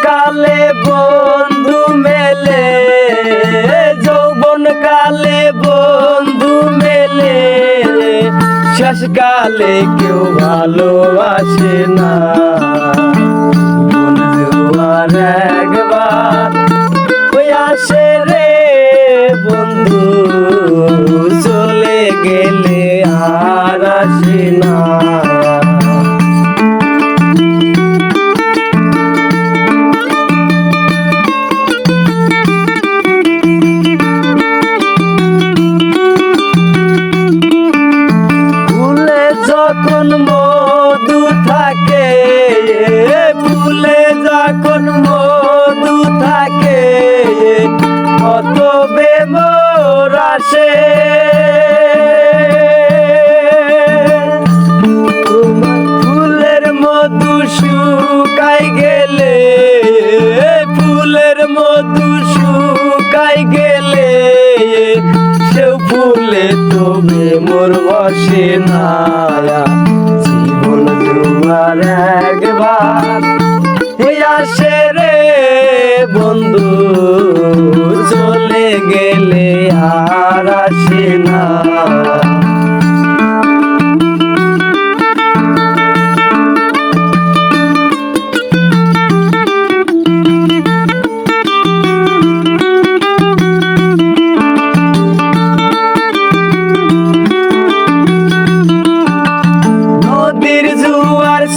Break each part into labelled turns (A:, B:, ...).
A: কালে বন্ধু মেলে, যৌবন কালে বন্ধু মেলে, শেষকালে কেউ ভালোবাসে না। বন্ধু আর একবার ওই আসে রে বন্ধু, চলে গেলে আর আসে না। যখন মধু থাকে, ফুলে যখন মধু থাকে, কত বেমর আসে। ফুলের মধু শুকাই গেলে, ফুলের মধু শুকাই গেলে, সেও ফুলে তো বেমর বসে না। জীবন জুয়ার একবার আসে রে বন্ধু, চলে গেলে আর আসে না।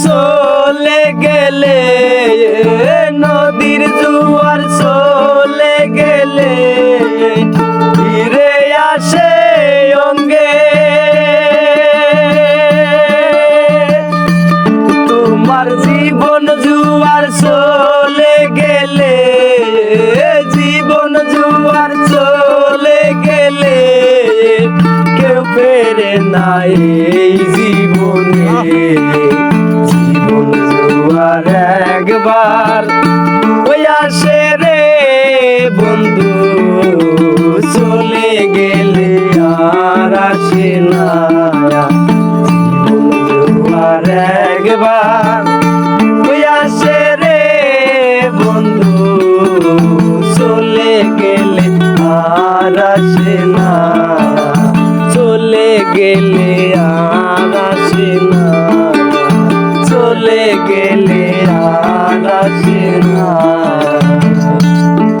A: চলে গেলে, নদীর জোয়ার চলে গেলে, ফিরে আসে অঙ্গে। তোমার জীবন জোয়ার চলে গেলে, জীবন জোয়ার চলে গেলে, কেউ ফেরে না এই জীবনে। জীবন জোয়ার একবার ওই আসে রে বন্ধু, চলে গেলে আর আসে না। জীবন জোয়ার একবার ওই আসে রে বন্ধু, চলে গেলে আর আসে না, চলে গেলে আর